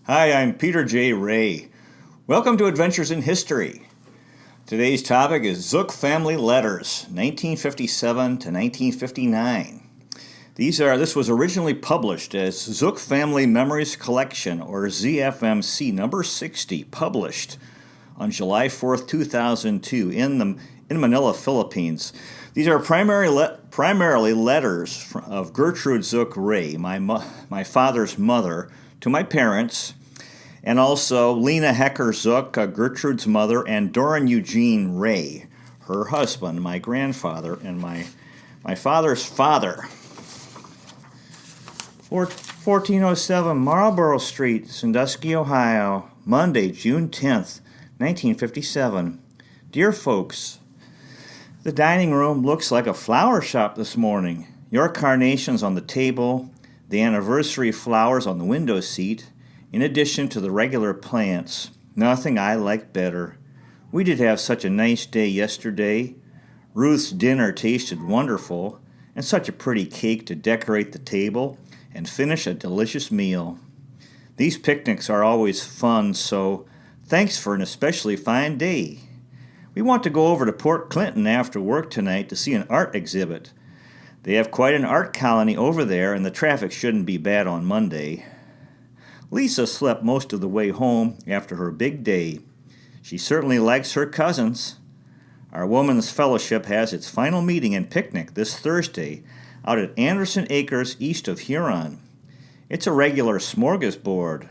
Hi, I'm Peter J. Ray. Welcome to Adventures in History. Today's topic is Zuck family letters, 1957 to 1959. This was originally published as Zuck Family Memories Collection, or ZFMC number 60, published on July 4th, 2002 in Manila, Philippines. These are primarily letters of Gertrude Zuck Ray, my father's mother, to my parents, and also Lena Hecker Zuck, Gertrude's mother, and Doran Eugene Ray, her husband, my grandfather, and my father's father. 1407 Marlborough Street, Sandusky, Ohio, Monday, June 10th, 1957. Dear folks, the dining room looks like a flower shop this morning. Your carnations on the table, the anniversary flowers on the window seat, in addition to the regular plants. Nothing I like better. We did have such a nice day yesterday. Ruth's dinner tasted wonderful, and such a pretty cake to decorate the table and finish a delicious meal. These picnics are always fun, so thanks for an especially fine day. We want to go over to Port Clinton after work tonight to see an art exhibit. They have quite an art colony over there, and the traffic shouldn't be bad on Monday. Lisa slept most of the way home after her big day. She certainly likes her cousins. Our Women's Fellowship has its final meeting and picnic this Thursday out at Anderson Acres east of Huron. It's a regular smorgasbord.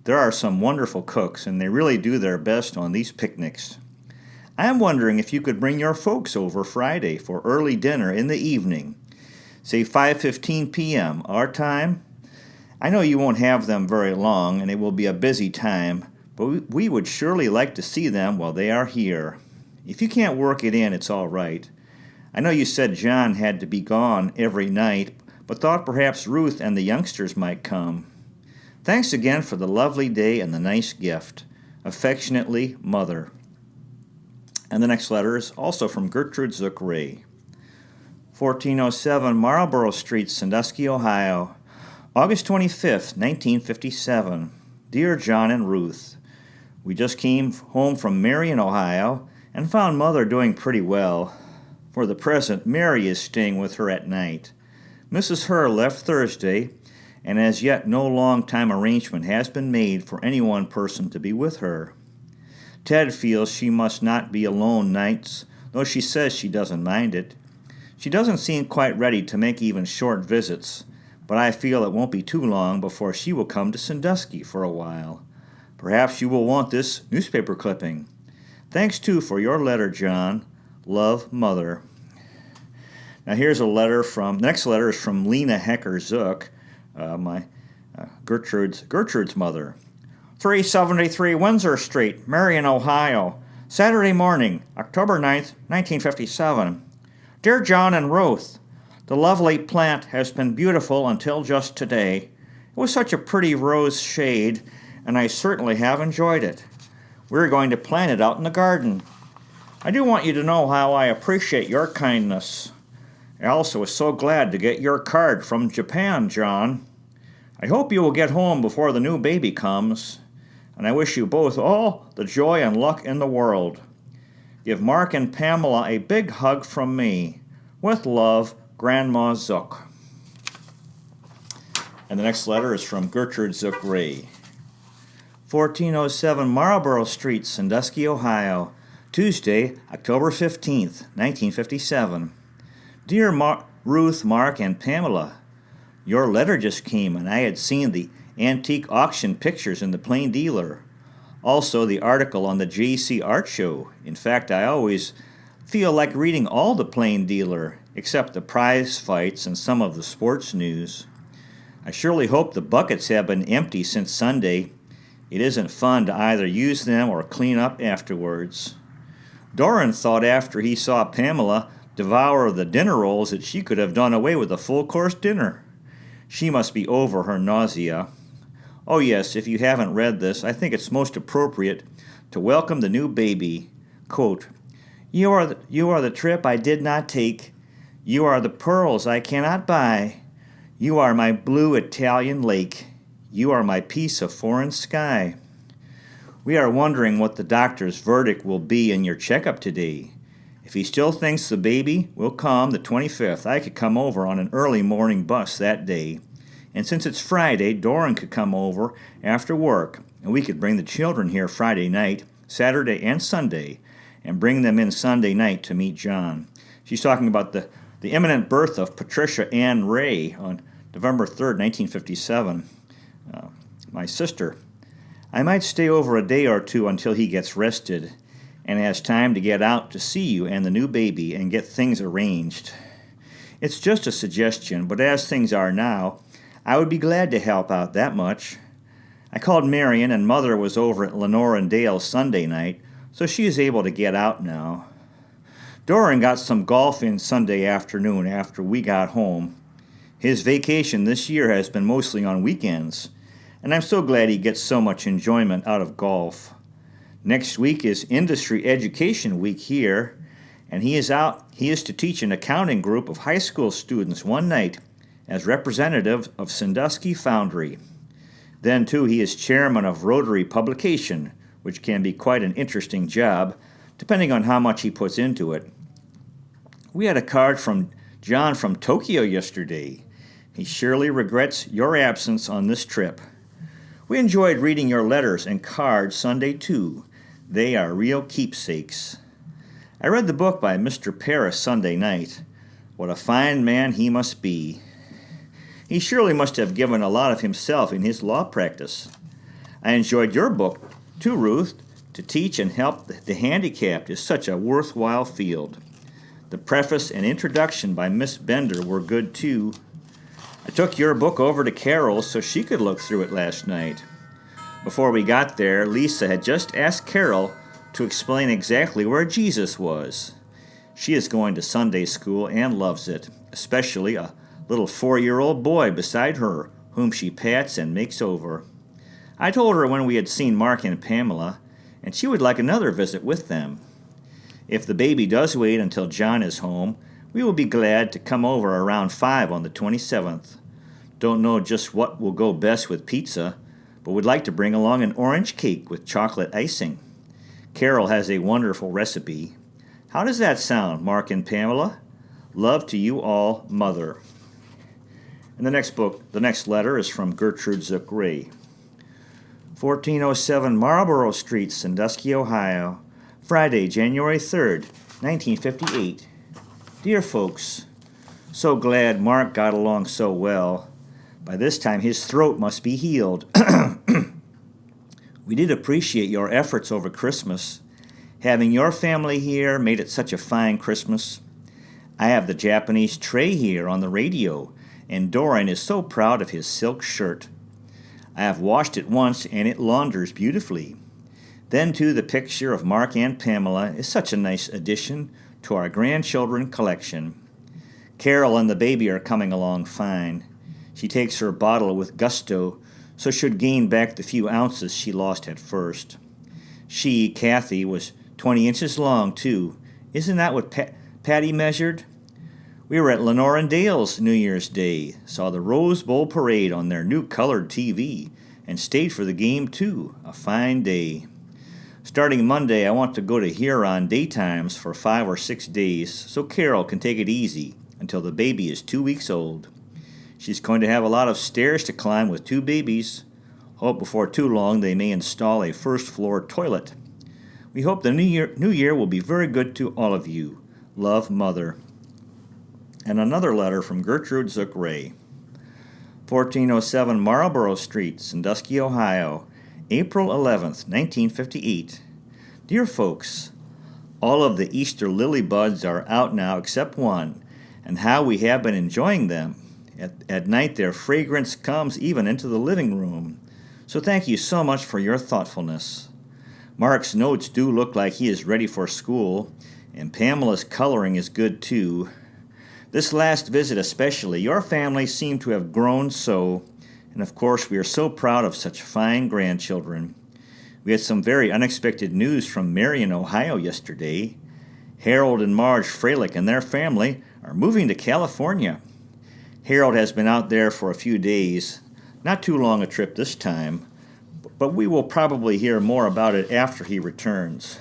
There are some wonderful cooks, and they really do their best on these picnics. I'm wondering if you could bring your folks over Friday for early dinner in the evening. Say 5:15 p.m. our time. I know you won't have them very long, and it will be a busy time, but we would surely like to see them while they are here. If you can't work it in, it's all right. I know you said John had to be gone every night, but thought perhaps Ruth and the youngsters might come. Thanks again for the lovely day and the nice gift. Affectionately, Mother. And the next letter is also from Gertrude Zuck Ray. 1407 Marlborough Street, Sandusky, Ohio, August 25th, 1957. Dear John and Ruth, we just came home from Marion, Ohio, and found Mother doing pretty well. For the present, Mary is staying with her at night. Mrs. Herr left Thursday, and as yet no long-time arrangement has been made for any one person to be with her. Ted feels she must not be alone nights, though she says she doesn't mind it. She doesn't seem quite ready to make even short visits, but I feel it won't be too long before she will come to Sandusky for a while. Perhaps you will want this newspaper clipping. Thanks, too, for your letter, John. Love, Mother. Now here's a letter the next letter is from Lena Hecker Zuck, Gertrude's mother. 373 Windsor Street, Marion, Ohio, Saturday morning, October 9th, 1957. Dear John and Ruth, the lovely plant has been beautiful until just today. It was such a pretty rose shade, and I certainly have enjoyed it. We're going to plant it out in the garden. I do want you to know how I appreciate your kindness. I also was so glad to get your card from Japan, John. I hope you will get home before the new baby comes, and I wish you both all the joy and luck in the world. Give Mark and Pamela a big hug from me. With love, Grandma Zuck. And the next letter is from Gertrude Zuck Ray. 1407 Marlborough Street, Sandusky, Ohio, Tuesday, October 15th, 1957. Dear Ruth, Mark, and Pamela, your letter just came, and I had seen the antique auction pictures in the Plain Dealer. Also, the article on the J.C. Art Show. In fact, I always feel like reading all the Plain Dealer, except the prize fights and some of the sports news. I surely hope the buckets have been empty since Sunday. It isn't fun to either use them or clean up afterwards. Doran thought after he saw Pamela devour the dinner rolls that she could have done away with a full-course dinner. She must be over her nausea. Oh yes, if you haven't read this, I think it's most appropriate to welcome the new baby. Quote, You are the trip I did not take. You are the pearls I cannot buy. You are my blue Italian lake. You are my piece of foreign sky. We are wondering what the doctor's verdict will be in your checkup today. If he still thinks the baby will come the 25th, I could come over on an early morning bus that day. And since it's Friday, Doran could come over after work, and we could bring the children here Friday night, Saturday, and Sunday, and bring them in Sunday night to meet John. She's talking about the imminent birth of Patricia Ann Ray on November 3rd, 1957. My sister. I might stay over a day or two until he gets rested and has time to get out to see you and the new baby and get things arranged. It's just a suggestion, but as things are now, I would be glad to help out that much. I called Marion, and Mother was over at Lenore and Dale Sunday night, so she is able to get out now. Doran got some golf in Sunday afternoon after we got home. His vacation this year has been mostly on weekends, and I'm so glad he gets so much enjoyment out of golf. Next week is Industry Education Week here, and he is to teach an accounting group of high school students one night as representative of Sandusky Foundry. Then, too, he is chairman of Rotary Publication, which can be quite an interesting job, depending on how much he puts into it. We had a card from John from Tokyo yesterday. He surely regrets your absence on this trip. We enjoyed reading your letters and cards Sunday, too. They are real keepsakes. I read the book by Mr. Paris Sunday night. What a fine man he must be. He surely must have given a lot of himself in his law practice. I enjoyed your book, too, Ruth. To teach and help the handicapped is such a worthwhile field. The preface and introduction by Miss Bender were good, too. I took your book over to Carol so she could look through it last night. Before we got there, Lisa had just asked Carol to explain exactly where Jesus was. She is going to Sunday school and loves it, especially a little 4-year-old boy beside her, whom she pats and makes over. I told her when we had seen Mark and Pamela, and she would like another visit with them. If the baby does wait until John is home, we will be glad to come over around 5 on the 27th. Don't know just what will go best with pizza, but would like to bring along an orange cake with chocolate icing. Carol has a wonderful recipe. How does that sound, Mark and Pamela? Love to you all, Mother. And the next letter is from Gertrude Zuck Ray. 1407 Marlborough Street, Sandusky, Ohio, Friday, January 3rd, 1958. Dear folks, so glad Mark got along so well. By this time his throat must be healed. We did appreciate your efforts over Christmas. Having your family here made it such a fine Christmas. I have the Japanese tray here on the radio, and Doran is so proud of his silk shirt. I have washed it once, and it launders beautifully. Then, too, the picture of Mark and Pamela is such a nice addition to our grandchildren collection. Carol and the baby are coming along fine. She takes her bottle with gusto, so should gain back the few ounces she lost at first. She, Kathy, was 20 inches long, too. Isn't that what Patty measured? We were at Lenore and Dale's New Year's Day, saw the Rose Bowl parade on their new colored TV, and stayed for the game, too. A fine day. Starting Monday, I want to go to Huron daytimes for 5 or 6 days so Carol can take it easy until the baby is 2 weeks old. She's going to have a lot of stairs to climb with 2 babies. Hope before too long they may install a first-floor toilet. We hope the new year will be very good to all of you. Love, Mother. And another letter from Gertrude Zuck Ray. 1407 Marlborough Street, Sandusky, Ohio, April 11th, 1958. Dear folks, all of the Easter lily buds are out now except one, and how we have been enjoying them. At night their fragrance comes even into the living room. So thank you so much for your thoughtfulness. Mark's notes do look like he is ready for school, and Pamela's coloring is good too. This last visit especially, your family seem to have grown so, and of course we are so proud of such fine grandchildren. We had some very unexpected news from Marion, Ohio yesterday. Harold and Marge Freilich and their family are moving to California. Harold has been out there for a few days. Not too long a trip this time, but we will probably hear more about it after he returns.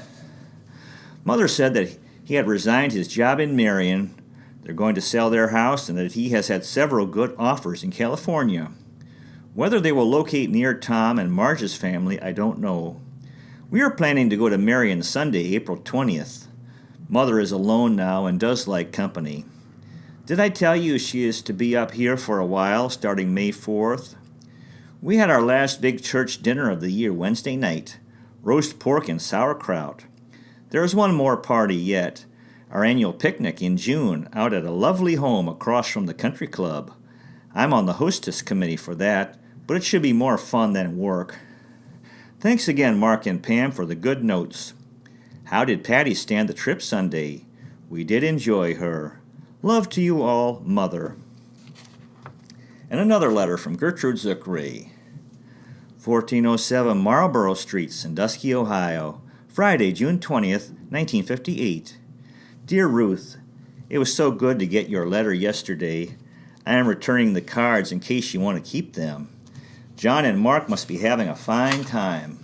Mother said that he had resigned his job in Marion. They're going to sell their house and that he has had several good offers in California. Whether they will locate near Tom and Marge's family, I don't know. We are planning to go to Marion Sunday, April 20th. Mother is alone now and does like company. Did I tell you she is to be up here for a while, starting May 4th? We had our last big church dinner of the year Wednesday night, roast pork and sauerkraut. There is one more party yet, our annual picnic in June out at a lovely home across from the country club. I'm on the hostess committee for that, but it should be more fun than work. Thanks again, Mark and Pam, for the good notes. How did Patty stand the trip Sunday? We did enjoy her. Love to you all, Mother. And another letter from Gertrude Zuck, 1407 Marlborough Street, Sandusky, Ohio, Friday, June 20th, 1958. Dear Ruth, it was so good to get your letter yesterday. I am returning the cards in case you want to keep them. John and Mark must be having a fine time.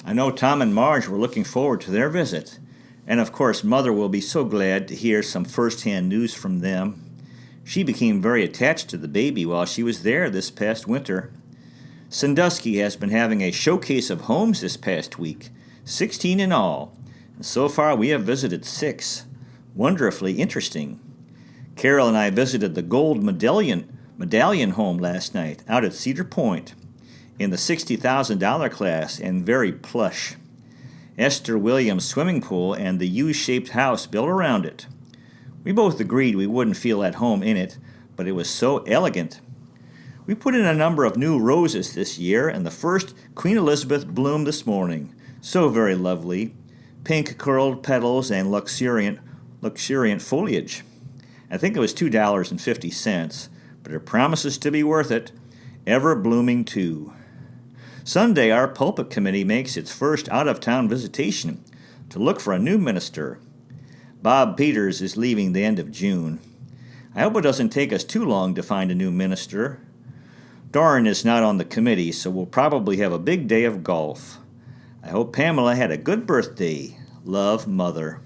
I know Tom and Marge were looking forward to their visit, and of course Mother will be so glad to hear some first-hand news from them. She became very attached to the baby while she was there this past winter. Sandusky has been having a showcase of homes this past week, 16 in all, and so far we have visited 6. Wonderfully interesting. Carol and I visited the Gold Medallion home last night out at Cedar Point in the $60,000 class and very plush. Esther Williams swimming pool and the U-shaped house built around it. We both agreed we wouldn't feel at home in it, but it was so elegant. We put in a number of new roses this year, and the first Queen Elizabeth bloomed this morning. So very lovely. Pink curled petals and luxuriant foliage. I think it was $2.50, but it promises to be worth it. Ever blooming too. Sunday, our pulpit committee makes its first out-of-town visitation to look for a new minister. Bob Peters is leaving the end of June. I hope it doesn't take us too long to find a new minister. Doran is not on the committee, so we'll probably have a big day of golf. I hope Pamela had a good birthday. Love, Mother.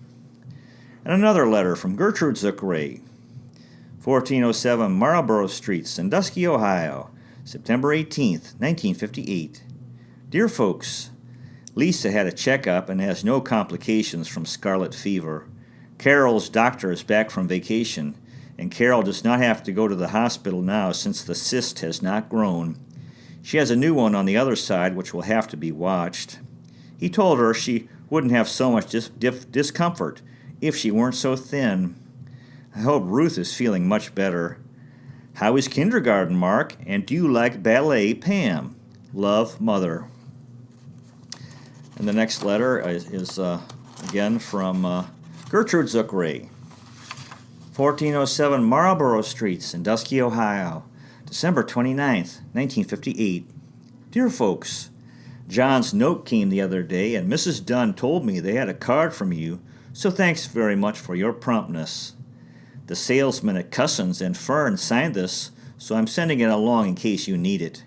And another letter from Gertrude Zuck, 1407 Marlborough Street, Sandusky, Ohio, September 18th, 1958. Dear folks, Lisa had a checkup and has no complications from scarlet fever. Carol's doctor is back from vacation, and Carol does not have to go to the hospital now since the cyst has not grown. She has a new one on the other side which will have to be watched. He told her she wouldn't have so much discomfort if she weren't so thin. I hope Ruth is feeling much better. How is kindergarten, Mark? And do you like ballet, Pam? Love, Mother. And the next letter is again from Gertrude Zuck, 1407 Marlborough Street, Sandusky, Ohio, December 29th, 1958. Dear folks, John's note came the other day, and Mrs. Dunn told me they had a card from you, so thanks very much for your promptness. The salesman at Cussons and Fern signed this, so I'm sending it along in case you need it.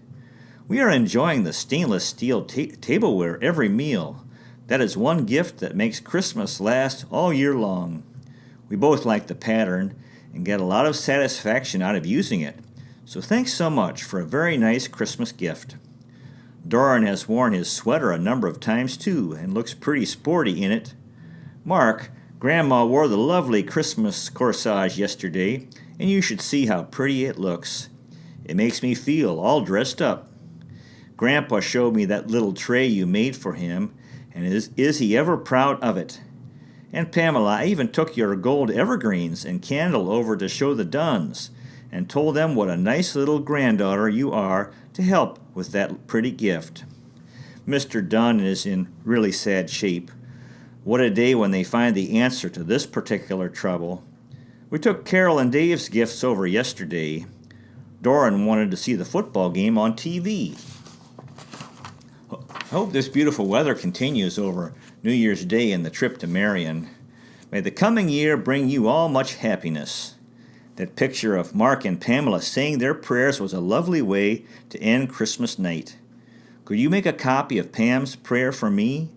We are enjoying the stainless steel tableware every meal. That is one gift that makes Christmas last all year long. We both like the pattern and get a lot of satisfaction out of using it, so thanks so much for a very nice Christmas gift. Doran has worn his sweater a number of times too and looks pretty sporty in it. Mark, Grandma wore the lovely Christmas corsage yesterday, and you should see how pretty it looks. It makes me feel all dressed up. Grandpa showed me that little tray you made for him, and is he ever proud of it. And Pamela, I even took your gold evergreens and candle over to show the Dunns, and told them what a nice little granddaughter you are to help with that pretty gift. Mr. Dunn is in really sad shape. What a day when they find the answer to this particular trouble. We took Carol and Dave's gifts over yesterday. Doran wanted to see the football game on TV. I hope this beautiful weather continues over New Year's Day and the trip to Marion. May the coming year bring you all much happiness. That picture of Mark and Pamela saying their prayers was a lovely way to end Christmas night. Could you make a copy of Pam's prayer for me?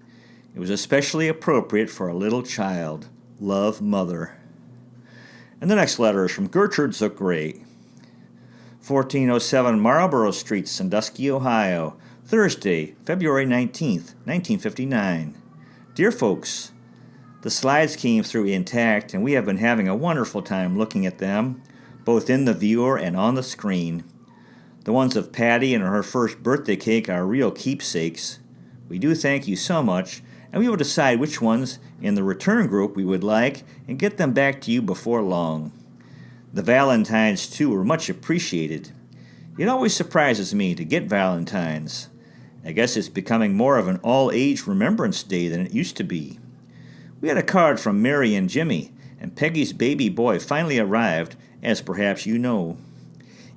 It was especially appropriate for a little child. Love, Mother. And the next letter is from Gertrude Zuck, 1407 Marlborough Street, Sandusky, Ohio, Thursday, February 19th, 1959. Dear folks, the slides came through intact, and we have been having a wonderful time looking at them, both in the viewer and on the screen. The ones of Patty and her first birthday cake are real keepsakes. We do thank you so much, and we will decide which ones in the return group we would like and get them back to you before long. The Valentines, too, were much appreciated. It always surprises me to get Valentines. I guess it's becoming more of an all-age Remembrance Day than it used to be. We had a card from Mary and Jimmy, and Peggy's baby boy finally arrived, as perhaps you know.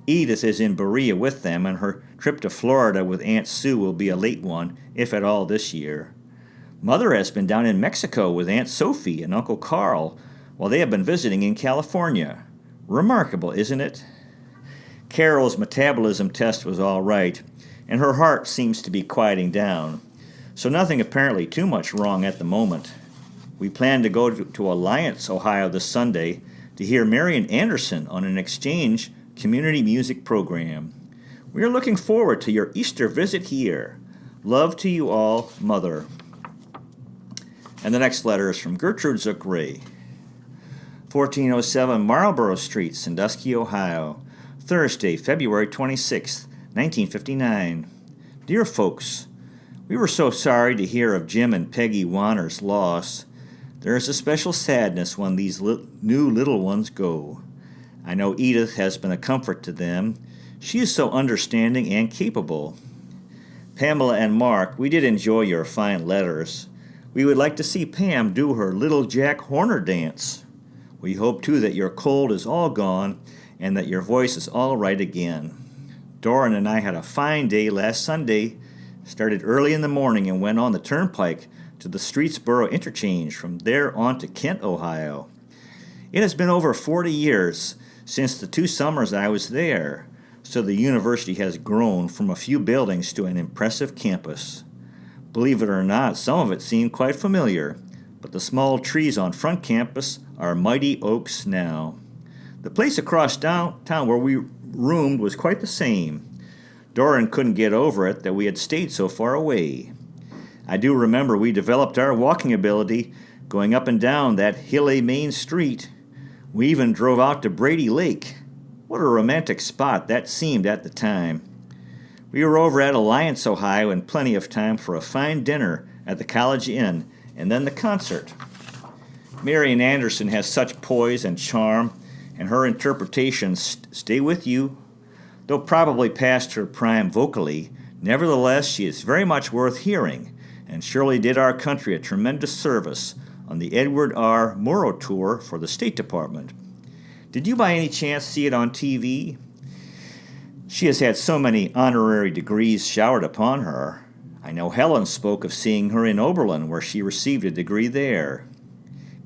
Edith is in Berea with them, and her trip to Florida with Aunt Sue will be a late one, if at all this year. Mother has been down in Mexico with Aunt Sophie and Uncle Carl while they have been visiting in California. Remarkable, isn't it? Carol's metabolism test was all right, and her heart seems to be quieting down, so nothing apparently too much wrong at the moment. We plan to go to Alliance, Ohio this Sunday to hear Marian Anderson on an exchange community music program. We are looking forward to your Easter visit here. Love to you all, Mother. And the next letter is from Gertrude Zuck, 1407 Marlborough Street, Sandusky, Ohio, Thursday, February 26th, 1959. Dear folks, we were so sorry to hear of Jim and Peggy Warner's loss. There is a special sadness when these new little ones go. I know Edith has been a comfort to them. She is so understanding and capable. Pamela and Mark, we did enjoy your fine letters. We would like to see Pam do her Little Jack Horner dance. We hope, too, that your cold is all gone and that your voice is all right again. Doran and I had a fine day last Sunday, started early in the morning and went on the turnpike to the Streetsboro Interchange, from there on to Kent, Ohio. It has been over 40 years since the 2 summers I was there, so the university has grown from a few buildings to an impressive campus. Believe it or not, some of it seemed quite familiar, but the small trees on front campus are mighty oaks now. The place across downtown where we roomed was quite the same. Doran couldn't get over it that we had stayed so far away. I do remember we developed our walking ability going up and down that hilly main street. We even drove out to Brady Lake. What a romantic spot that seemed at the time. We were over at Alliance, Ohio, in plenty of time for a fine dinner at the College Inn, and then the concert. Marian Anderson has such poise and charm, and her interpretations stay with you. Though probably past her prime vocally, nevertheless she is very much worth hearing, and surely did our country a tremendous service on the Edward R. Murrow Tour for the State Department. Did you by any chance see it on TV? She has had so many honorary degrees showered upon her. I know Helen spoke of seeing her in Oberlin, where she received a degree there.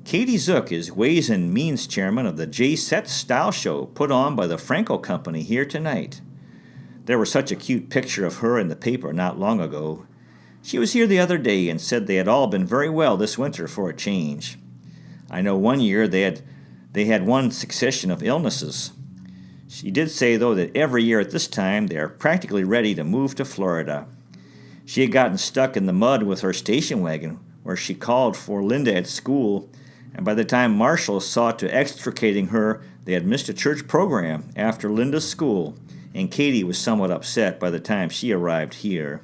Katie Zuck is Ways and Means Chairman of the J Set Style Show put on by the Franco Company here tonight. There was such a cute picture of her in the paper not long ago. She was here the other day and said they had all been very well this winter for a change. I know one year they had one succession of illnesses. She did say, though, that every year at this time they are practically ready to move to Florida. She had gotten stuck in the mud with her station wagon, where she called for Linda at school, and by the time Marshall saw to extricating her, they had missed a church program after Linda's school, and Katie was somewhat upset by the time she arrived here.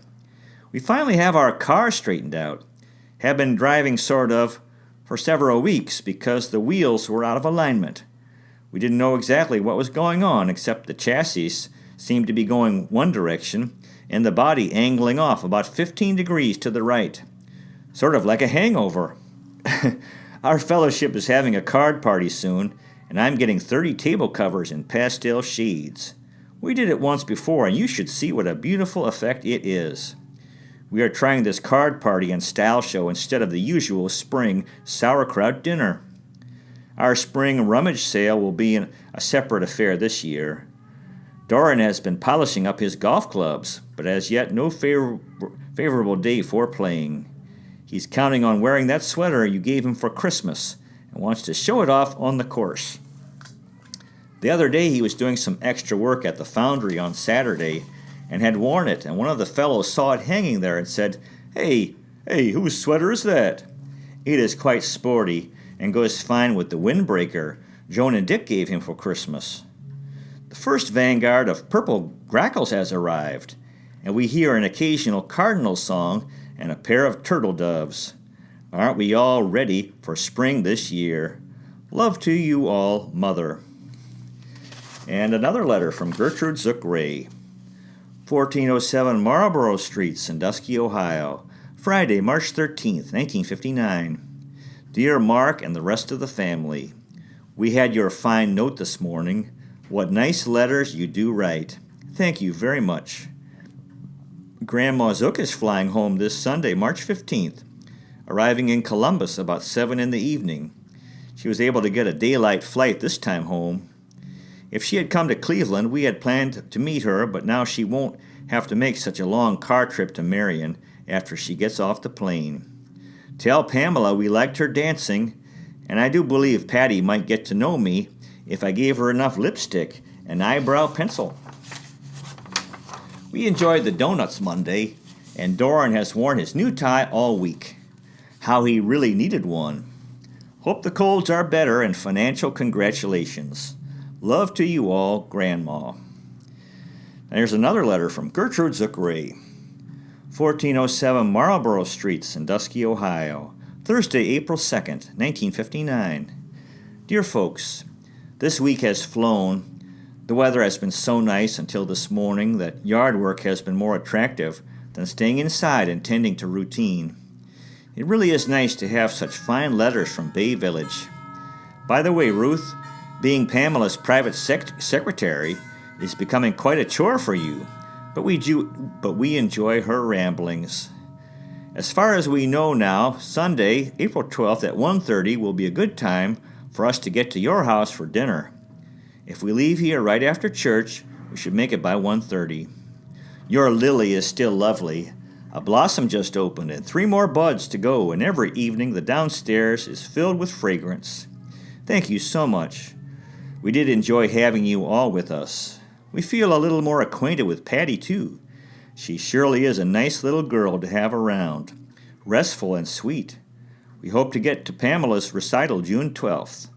We finally have our car straightened out. Have been driving sort of for several weeks because the wheels were out of alignment. We didn't know exactly what was going on, except the chassis seemed to be going one direction and the body angling off about 15 degrees to the right. Sort of like a hangover. Our fellowship is having a card party soon, and I'm getting 30 table covers in pastel shades. We did it once before, and you should see what a beautiful effect it is. We are trying this card party and style show instead of the usual spring sauerkraut dinner. Our spring rummage sale will be a separate affair this year. Doran has been polishing up his golf clubs, but as yet no favorable day for playing. He's counting on wearing that sweater you gave him for Christmas and wants to show it off on the course. The other day he was doing some extra work at the foundry on Saturday and had worn it, and one of the fellows saw it hanging there and said, Hey, whose sweater is that?" It is quite sporty and goes fine with the windbreaker Joan and Dick gave him for Christmas. The first vanguard of purple grackles has arrived, and we hear an occasional cardinal song and a pair of turtle doves. Aren't we all ready for spring this year? Love to you all, Mother. And another letter from Gertrude Zuck Ray. 1407 Marlborough Street, Sandusky, Ohio. Friday, March 13th, 1959. Dear Mark and the rest of the family, we had your fine note this morning. What nice letters you do write. Thank you very much. Grandma Zuck is flying home this Sunday, March 15th, arriving in Columbus about 7 in the evening. She was able to get a daylight flight this time home. If she had come to Cleveland, we had planned to meet her, but now she won't have to make such a long car trip to Marion after she gets off the plane. Tell Pamela we liked her dancing, and I do believe Patty might get to know me if I gave her enough lipstick and eyebrow pencil. We enjoyed the donuts Monday, and Doran has worn his new tie all week. How he really needed one. Hope the colds are better, and financial congratulations. Love to you all, Grandma. There's another letter from Gertrude Zuck Ray. 1407 Marlborough Street, Sandusky, Ohio. Thursday, April 2nd, 1959. Dear folks, this week has flown. The weather has been so nice until this morning that yard work has been more attractive than staying inside and tending to routine. It really is nice to have such fine letters from Bay Village. By the way, Ruth, being Pamela's private secretary is becoming quite a chore for you, but we enjoy her ramblings. As far as we know now, Sunday, April 12th at 1:30 will be a good time for us to get to your house for dinner. If we leave here right after church, we should make it by 1:30. Your lily is still lovely. A blossom just opened and 3 more buds to go, and every evening the downstairs is filled with fragrance. Thank you so much. We did enjoy having you all with us. We feel a little more acquainted with Patty, too. She surely is a nice little girl to have around, restful and sweet. We hope to get to Pamela's recital June 12th.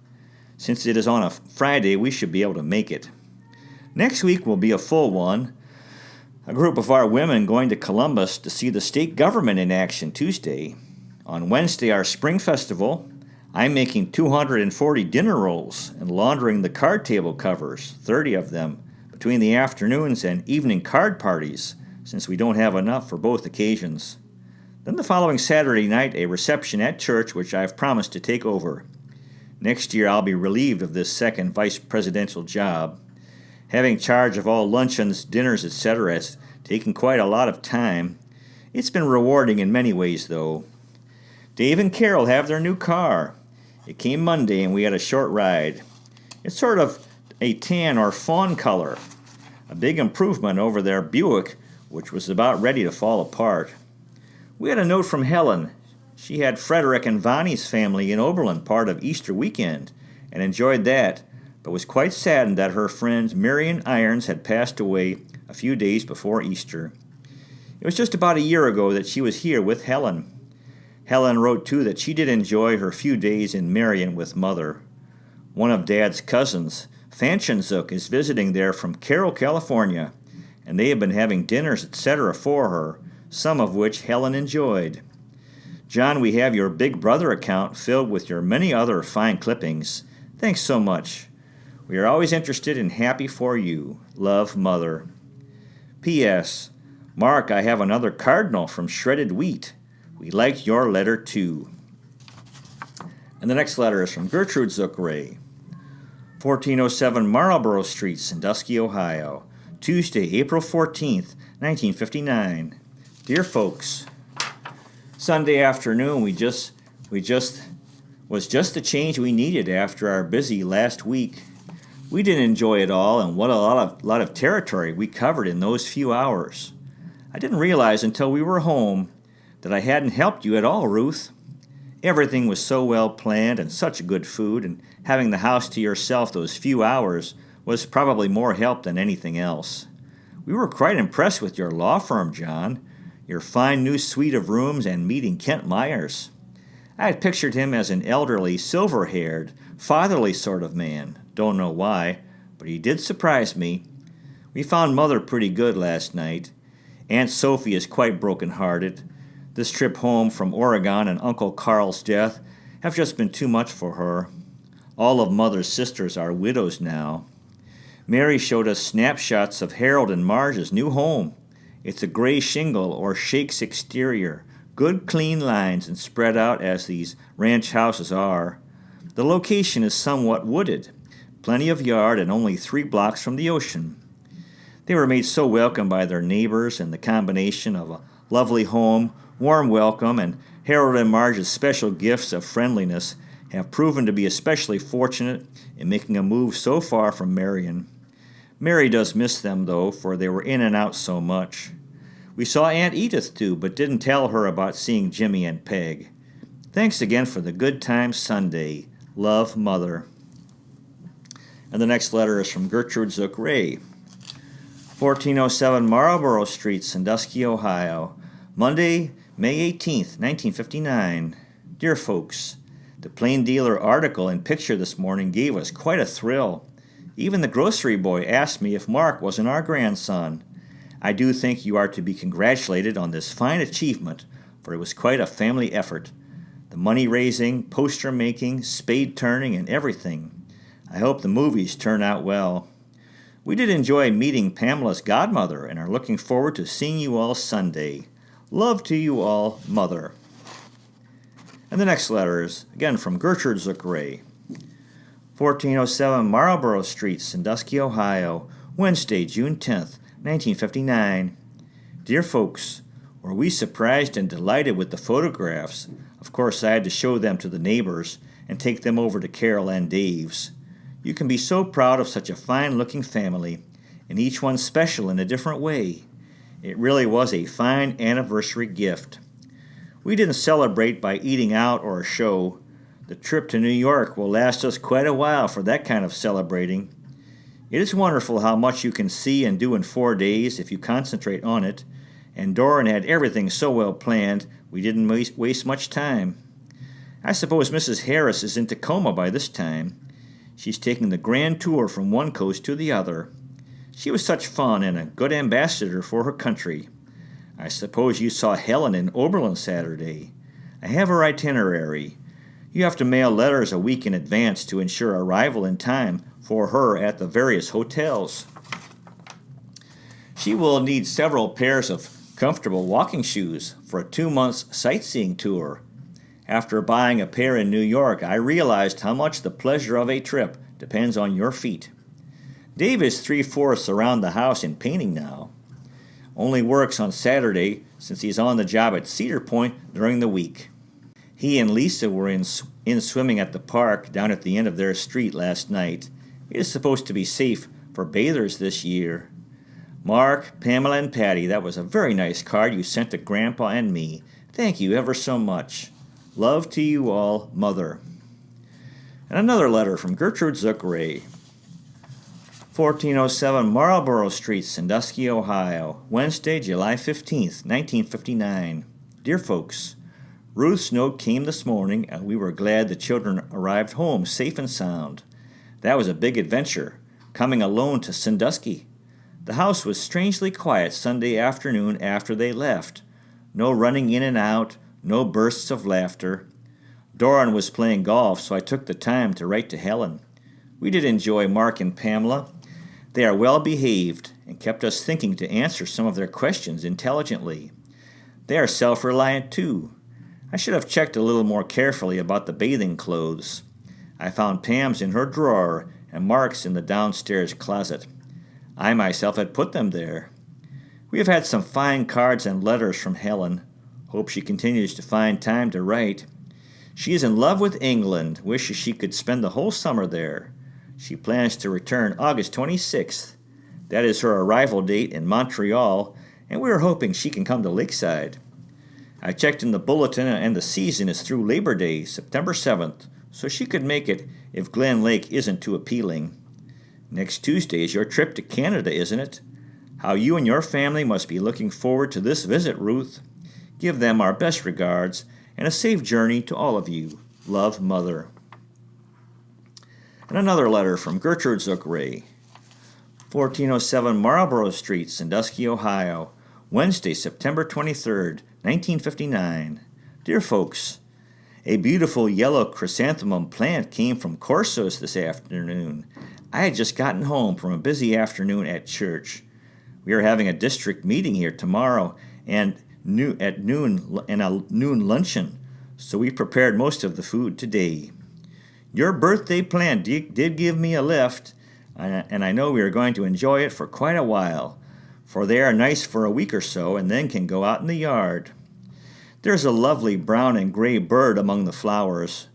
Since it is on a Friday, we should be able to make it. Next week will be a full one. A group of our women going to Columbus to see the state government in action Tuesday. On Wednesday, our spring festival. I'm making 240 dinner rolls and laundering the card table covers, 30 of them, between the afternoons and evening card parties, since we don't have enough for both occasions. Then the following Saturday night, a reception at church, which I've promised to take over. Next year, I'll be relieved of this second vice presidential job. Having charge of all luncheons, dinners, etc. has taken quite a lot of time. It's been rewarding in many ways, though. Dave and Carol have their new car. It came Monday, and we had a short ride. It's sort of a tan or fawn color, a big improvement over their Buick, which was about ready to fall apart. We had a note from Helen. She had Frederick and Vonnie's family in Oberlin part of Easter weekend and enjoyed that, but was quite saddened that her friend Marion Irons had passed away a few days before Easter. It was just about a year ago that she was here with Helen. Helen wrote, too, that she did enjoy her few days in Marion with Mother. One of Dad's cousins, Fanchon Zuck, is visiting there from Carroll, California, and they have been having dinners, etc. for her, some of which Helen enjoyed. John, we have your Big Brother account filled with your many other fine clippings. Thanks so much. We are always interested and happy for you. Love, Mother. P.S. Mark, I have another cardinal from Shredded Wheat. We liked your letter, too. And the next letter is from Gertrude Zuck Ray. 1407 Marlborough Street, Sandusky, Ohio. Tuesday, April 14th, 1959. Dear folks, Sunday afternoon we just was just the change we needed after our busy last week. We did enjoy it all, and what a lot of territory we covered in those few hours. I didn't realize until we were home that I hadn't helped you at all, Ruth. Everything was so well planned and such good food, and having the house to yourself those few hours was probably more help than anything else. We were quite impressed with your law firm, John, your fine new suite of rooms, and meeting Kent Myers. I had pictured him as an elderly, silver-haired, fatherly sort of man. Don't know why, but he did surprise me. We found Mother pretty good last night. Aunt Sophie is quite broken-hearted. This trip home from Oregon and Uncle Carl's death have just been too much for her. All of Mother's sisters are widows now. Mary showed us snapshots of Harold and Marge's new home. It's a gray shingle or shakes exterior, good clean lines and spread out as these ranch houses are. The location is somewhat wooded, plenty of yard and only 3 blocks from the ocean. They were made so welcome by their neighbors, and the combination of a lovely home, warm welcome, and Harold and Marge's special gifts of friendliness have proven to be especially fortunate in making a move so far from Marion. Mary does miss them, though, for they were in and out so much. We saw Aunt Edith, too, but didn't tell her about seeing Jimmy and Peg. Thanks again for the good time Sunday. Love, Mother. And the next letter is from Gertrude Zuck Ray. 1407 Marlborough Street, Sandusky, Ohio. Monday, May 18th, 1959. Dear folks, the Plain Dealer article and picture this morning gave us quite a thrill. Even the grocery boy asked me if Mark wasn't our grandson. I do think you are to be congratulated on this fine achievement, for it was quite a family effort. The money-raising, poster-making, spade-turning, and everything. I hope the movies turn out well. We did enjoy meeting Pamela's godmother and are looking forward to seeing you all Sunday. Love to you all, Mother. And the next letter is, again, from Gertrude Zuck Ray. 1407 Marlborough Street, Sandusky, Ohio, Wednesday, June 10th, 1959. Dear folks, were we surprised and delighted with the photographs. Of course, I had to show them to the neighbors and take them over to Carol and Dave's. You can be so proud of such a fine-looking family, and each one special in a different way. It really was a fine anniversary gift. We didn't celebrate by eating out or a show. The trip to New York will last us quite a while for that kind of celebrating. It is wonderful how much you can see and do in 4 days if you concentrate on it, and Doran had everything so well planned we didn't waste much time. I suppose Mrs. Harris is in Tacoma by this time. She's taking the grand tour from one coast to the other. She was such fun and a good ambassador for her country. I suppose you saw Helen in Oberlin Saturday. I have her itinerary. You have to mail letters a week in advance to ensure arrival in time for her at the various hotels. She will need several pairs of comfortable walking shoes for a 2-month sightseeing tour. After buying a pair in New York, I realized how much the pleasure of a trip depends on your feet. Dave is 3/4 around the house in painting now. Only works on Saturday since he's on the job at Cedar Point during the week. He and Lisa were in swimming at the park down at the end of their street last night. It is supposed to be safe for bathers this year. Mark, Pamela, and Patty, that was a very nice card you sent to Grandpa and me. Thank you ever so much. Love to you all, Mother. And another letter from Gertrude Zuck Ray. 1407 Marlborough Street, Sandusky, Ohio, Wednesday, July 15th, 1959. Dear folks, Ruth's note came this morning, and we were glad the children arrived home safe and sound. That was a big adventure, coming alone to Sandusky. The house was strangely quiet Sunday afternoon after they left. No running in and out, no bursts of laughter. Doran was playing golf, so I took the time to write to Helen. We did enjoy Mark and Pamela. They are well behaved and kept us thinking to answer some of their questions intelligently. They are self-reliant, too. I should have checked a little more carefully about the bathing clothes. I found Pam's in her drawer and Mark's in the downstairs closet. I myself had put them there. We have had some fine cards and letters from Helen. Hope she continues to find time to write. She is in love with England, wishes she could spend the whole summer there. She plans to return August 26th. That is her arrival date in Montreal, and we are hoping she can come to Lakeside. I checked in the bulletin, and the season is through Labor Day, September 7th, so she could make it if Glen Lake isn't too appealing. Next Tuesday is your trip to Canada, isn't it? How you and your family must be looking forward to this visit, Ruth. Give them our best regards, and a safe journey to all of you. Love, Mother. And another letter from Gertrude Zuck Ray. 1407 Marlborough Street, Sandusky, Ohio, Wednesday, September 23rd, 1959. Dear folks, a beautiful yellow chrysanthemum plant came from Corso's this afternoon. I had just gotten home from a busy afternoon at church. We are having a district meeting here tomorrow and at noon and a noon luncheon, so we prepared most of the food today. Your birthday plant did give me a lift, and I know we are going to enjoy it for quite a while, for they are nice for a week or so and then can go out in the yard. There's a lovely brown and gray bird among the flowers,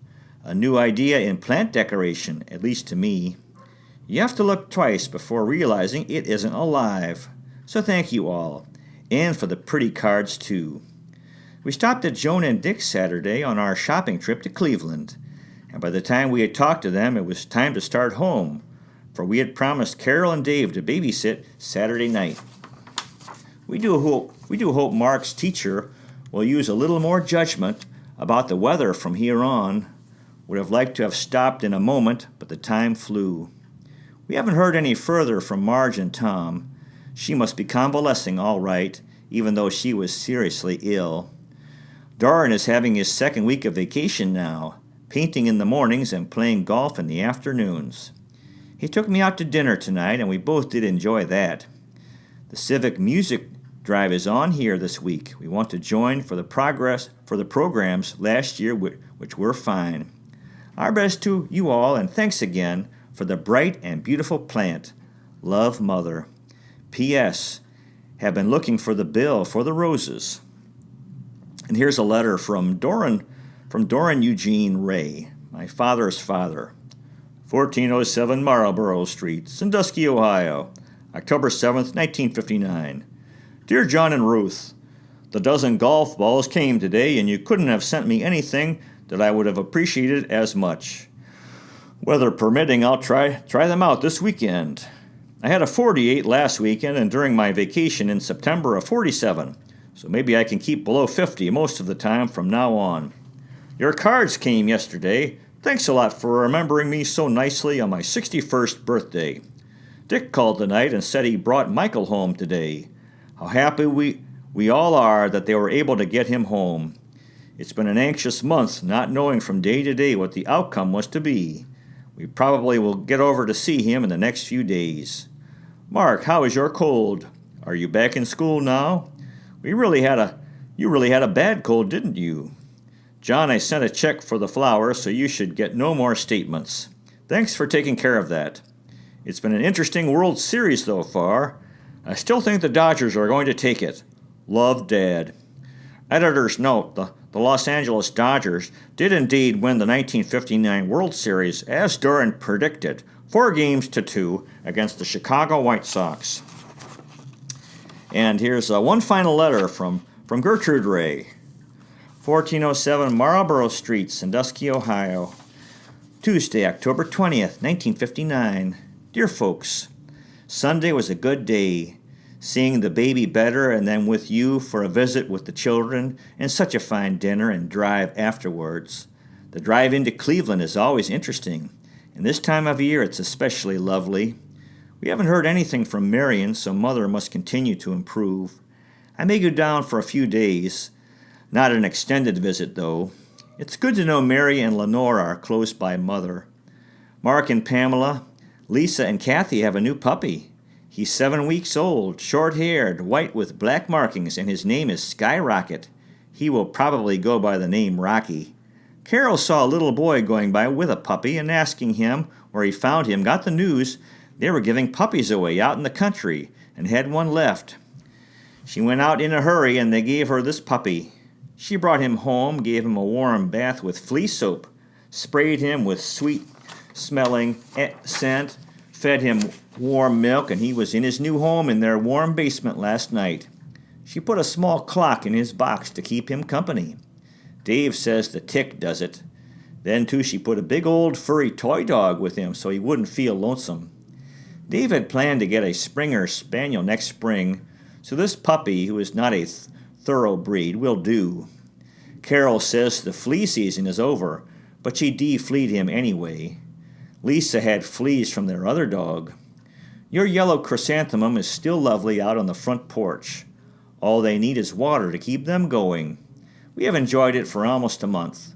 a new idea in plant decoration, at least to me. You have to look twice before realizing it isn't alive. So thank you all, and for the pretty cards too. We stopped at Joan and Dick's Saturday on our shopping trip to Cleveland, and by the time we had talked to them, it was time to start home, for we had promised Carol and Dave to babysit Saturday night. We do hope Mark's teacher will use a little more judgment about the weather from here on. Would have liked to have stopped in a moment, but the time flew. We haven't heard any further from Marge and Tom. She must be convalescing all right, even though she was seriously ill. Doran is having his second week of vacation now, painting in the mornings and playing golf in the afternoons. He took me out to dinner tonight, and we both did enjoy that. The civic music drive is on here this week. We want to join for the programs last year, which were fine. Our best to you all, and thanks again for the bright and beautiful plant. Love, Mother. P.S. Have been looking for the bill for the roses. And here's a letter from Doran Eugene Ray, my father's father. 1407 Marlborough Street, Sandusky, Ohio, October 7th, 1959. Dear John and Ruth, the dozen golf balls came today, and you couldn't have sent me anything that I would have appreciated as much. Weather permitting, I'll try them out this weekend. I had a 48 last weekend, and during my vacation in September, a 47, so maybe I can keep below 50 most of the time from now on. Your cards came yesterday. Thanks a lot for remembering me so nicely on my 61st birthday. Dick called tonight and said he brought Michael home today. How happy we all are that they were able to get him home. It's been an anxious month, not knowing from day to day what the outcome was to be. We probably will get over to see him in the next few days. Mark, how is your cold? Are you back in school now? You really had a bad cold, didn't you? John, I sent a check for the flowers, so you should get no more statements. Thanks for taking care of that. It's been an interesting World Series so far. I still think the Dodgers are going to take it. Love, Dad. Editor's note, the Los Angeles Dodgers did indeed win the 1959 World Series, as Doran predicted, 4-2 against the Chicago White Sox. And here's one final letter from Gertrude Ray. 1407 Marlborough Street, Sandusky, Ohio, Tuesday, October 20th, 1959. Dear folks, Sunday was a good day. Seeing the baby better and then with you for a visit with the children and such a fine dinner and drive afterwards. The drive into Cleveland is always interesting, and this time of year it's especially lovely. We haven't heard anything from Marion, so Mother must continue to improve. I may go down for a few days. Not an extended visit, though. It's good to know Mary and Lenore are close by Mother. Mark and Pamela, Lisa and Kathy have a new puppy. He's 7 weeks old, short-haired, white with black markings, and his name is Skyrocket. He will probably go by the name Rocky. Carol saw a little boy going by with a puppy and asking him where he found him, got the news they were giving puppies away out in the country and had one left. She went out in a hurry and they gave her this puppy. She brought him home, gave him a warm bath with flea soap, sprayed him with sweet-smelling scent, fed him warm milk, and he was in his new home in their warm basement last night. She put a small clock in his box to keep him company. Dave says the tick does it. Then, too, she put a big old furry toy dog with him so he wouldn't feel lonesome. Dave had planned to get a Springer Spaniel next spring, so this puppy, who is not a thorough breed, will do. Carol says the flea season is over, but she de-flea'd him anyway. Lisa had fleas from their other dog. Your yellow chrysanthemum is still lovely out on the front porch. All they need is water to keep them going. We have enjoyed it for almost a month.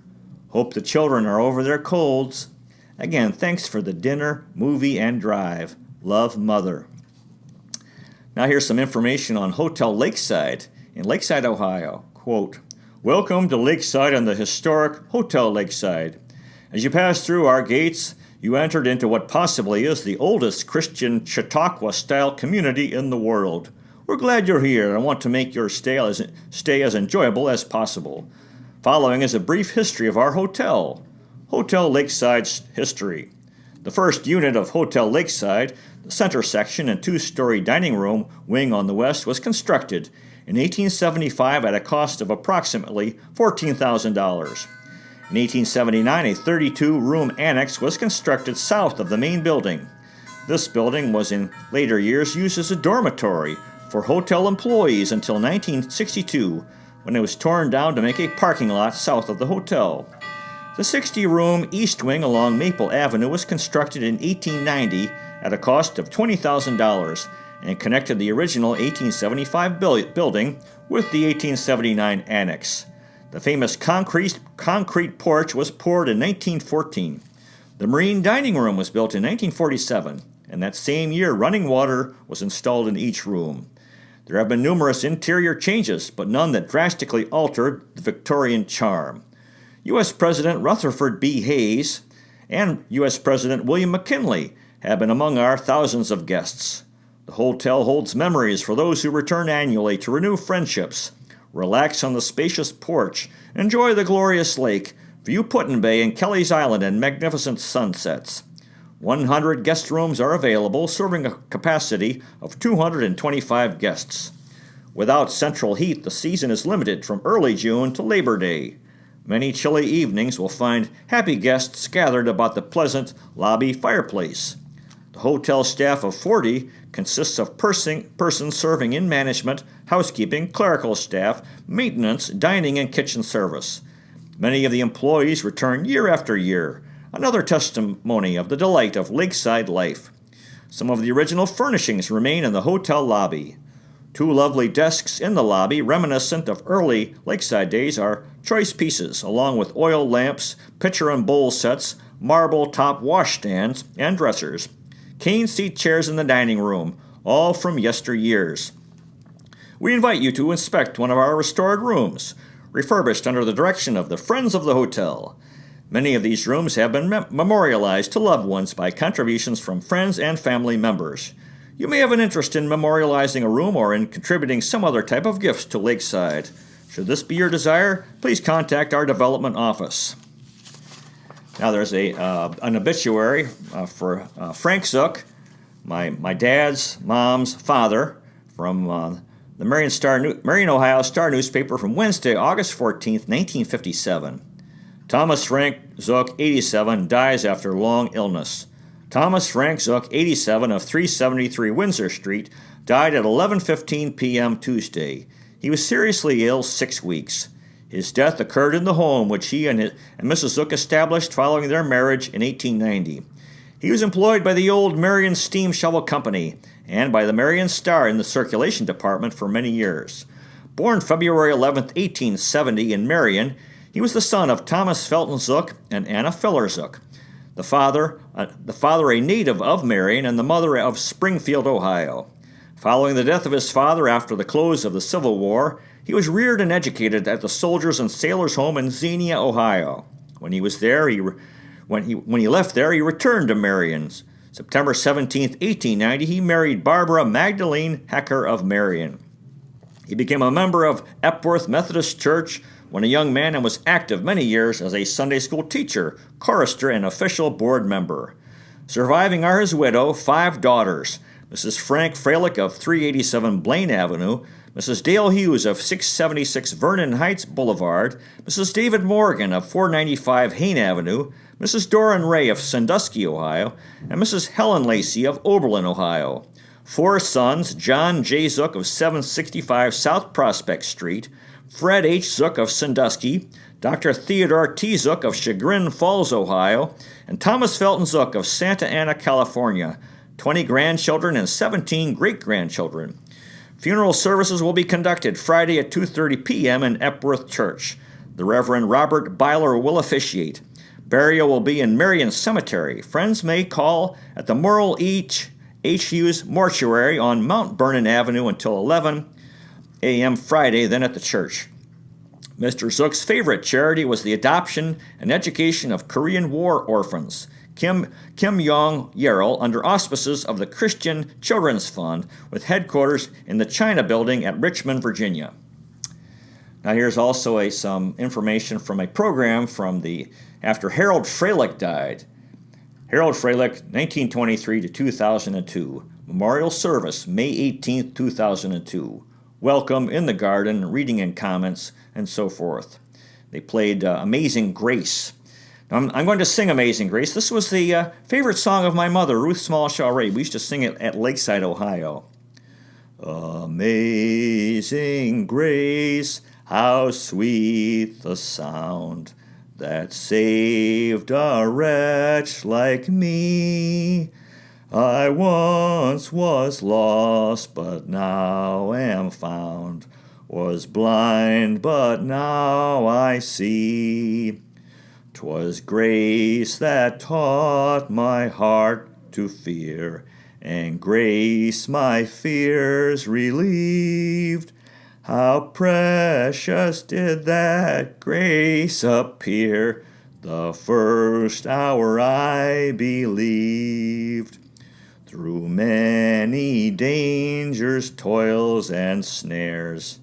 Hope the children are over their colds. Again, thanks for the dinner, movie, and drive. Love, Mother. Now here's some information on Hotel Lakeside in Lakeside, Ohio. Quote, "Welcome to Lakeside and the historic Hotel Lakeside. As you pass through our gates, you entered into what possibly is the oldest Christian Chautauqua-style community in the world. We're glad you're here and want to make your stay as enjoyable as possible. Following is a brief history of our hotel. Hotel Lakeside's history. The first unit of Hotel Lakeside, the center section and two-story dining room wing on the west, was constructed in 1875 at a cost of approximately $14,000. In 1879, a 32-room annex was constructed south of the main building. This building was in later years used as a dormitory for hotel employees until 1962, when it was torn down to make a parking lot south of the hotel. The 60-room east wing along Maple Avenue was constructed in 1890 at a cost of $20,000 and connected the original 1875 building with the 1879 annex. The famous concrete porch was poured in 1914. The Marine Dining Room was built in 1947, and that same year running water was installed in each room. There have been numerous interior changes, but none that drastically altered the Victorian charm. U.S. President Rutherford B. Hayes and U.S. President William McKinley have been among our thousands of guests. The hotel holds memories for those who return annually to renew friendships, relax on the spacious porch, enjoy the glorious lake, view Put-in-Bay and Kelly's Island and magnificent sunsets. 100 guest rooms are available, serving a capacity of 225 guests. Without central heat, the season is limited from early June to Labor Day. Many chilly evenings will find happy guests gathered about the pleasant lobby fireplace. The hotel staff of 40 consists of persons serving in management, housekeeping, clerical staff, maintenance, dining, and kitchen service. Many of the employees return year after year, another testimony of the delight of lakeside life. Some of the original furnishings remain in the hotel lobby. 2 lovely desks in the lobby, reminiscent of early lakeside days, are choice pieces, along with oil lamps, pitcher and bowl sets, marble top washstands, and dressers. Cane seat chairs in the dining room, all from yesteryears. We invite you to inspect one of our restored rooms, refurbished under the direction of the Friends of the Hotel. Many of these rooms have been memorialized to loved ones by contributions from friends and family members. You may have an interest in memorializing a room or in contributing some other type of gifts to Lakeside. Should this be your desire, please contact our development office. Now there's an obituary for Frank Zuck, my dad's mom's father, from the Marion, Ohio Star newspaper from Wednesday, August 14th, 1957. Thomas Frank Zuck, 87, dies after long illness. Thomas Frank Zuck, 87, of 373 Windsor Street, died at 11:15 p.m. Tuesday. He was seriously ill 6 weeks. His death occurred in the home which he and Mrs. Zuck established following their marriage in 1890. He was employed by the old Marion Steam Shovel Company and by the Marion Star in the circulation department for many years. Born February 11, 1870, in Marion, he was the son of Thomas Felton Zuck and Anna Feller Zuck. The father a native of Marion and the mother of Springfield, Ohio. Following the death of his father after the close of the Civil War, he was reared and educated at the Soldiers and Sailors Home in Xenia, Ohio. When he left there, he returned to Marion. September 17, 1890, he married Barbara Magdalene Hecker of Marion. He became a member of Epworth Methodist Church, when a young man and was active many years as a Sunday school teacher, chorister, and official board member. Surviving are his widow, 5 daughters, Mrs. Frank Freilich of 387 Blaine Avenue, Mrs. Dale Hughes of 676 Vernon Heights Boulevard, Mrs. David Morgan of 495 Hayne Avenue, Mrs. Doran Ray of Sandusky, Ohio, and Mrs. Helen Lacey of Oberlin, Ohio. 4 sons, John J. Zuck of 765 South Prospect Street, Fred H. Zuck of Sandusky, Dr. Theodore T. Zuck of Chagrin Falls, Ohio, and Thomas Felton Zuck of Santa Ana, California. 20 grandchildren and 17 great-grandchildren. Funeral services will be conducted Friday at 2:30 p.m. in Epworth Church. The Reverend Robert Byler will officiate. Burial will be in Marion Cemetery. Friends may call at the Merle H. Hughes Mortuary on Mount Vernon Avenue until 11 a.m. Friday, then at the church. Mr. Zuck's favorite charity was the adoption and education of Korean War orphans. Kim Yong Yerel, under auspices of the Christian Children's Fund, with headquarters in the China Building at Richmond, Virginia. Now here's also some information from a program from after Harold Freilich died. Harold Freilich, 1923 to 2002. Memorial service, May 18, 2002. Welcome in the garden, reading and comments, and so forth. They played Amazing Grace. Now, I'm going to sing Amazing Grace. This was the favorite song of my mother, Ruth Smallshaw Ray. We used to sing it at Lakeside, Ohio. Amazing grace, how sweet the sound that saved a wretch like me. I once was lost, but now am found, was blind, but now I see. 'Twas grace that taught my heart to fear, and grace my fears relieved. How precious did that grace appear the first hour I believed. Through many dangers, toils, and snares,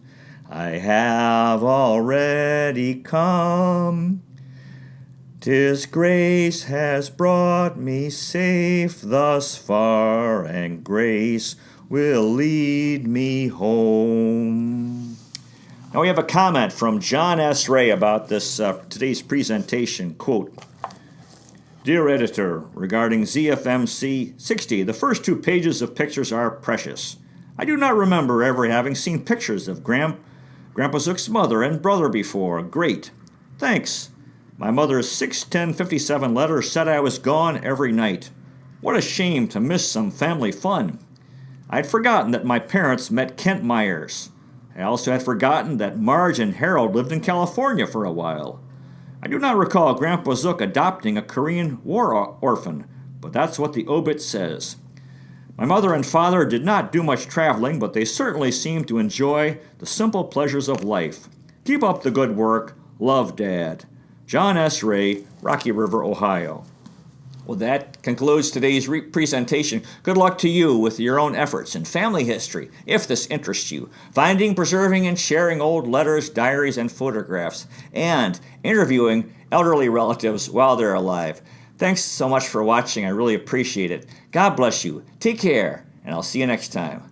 I have already come. 'Tis grace has brought me safe thus far, and grace will lead me home. Now we have a comment from John S. Ray about this today's presentation. Quote, Dear Editor, regarding ZFMC 60, the first 2 pages of pictures are precious. I do not remember ever having seen pictures of Grandpa Zuck's mother and brother before. Great. Thanks. My mother's 6/10/57 letter said I was gone every night. What a shame to miss some family fun. I had forgotten that my parents met Kent Myers. I also had forgotten that Marge and Harold lived in California for a while. I do not recall Grandpa Zuck adopting a Korean War orphan, but that's what the obit says. My mother and father did not do much traveling, but they certainly seemed to enjoy the simple pleasures of life. Keep up the good work. Love, Dad. John S. Ray, Rocky River, Ohio. Well, that concludes today's presentation. Good luck to you with your own efforts in family history, if this interests you. Finding, preserving, and sharing old letters, diaries, and photographs, and interviewing elderly relatives while they're alive. Thanks so much for watching. I really appreciate it. God bless you. Take care, and I'll see you next time.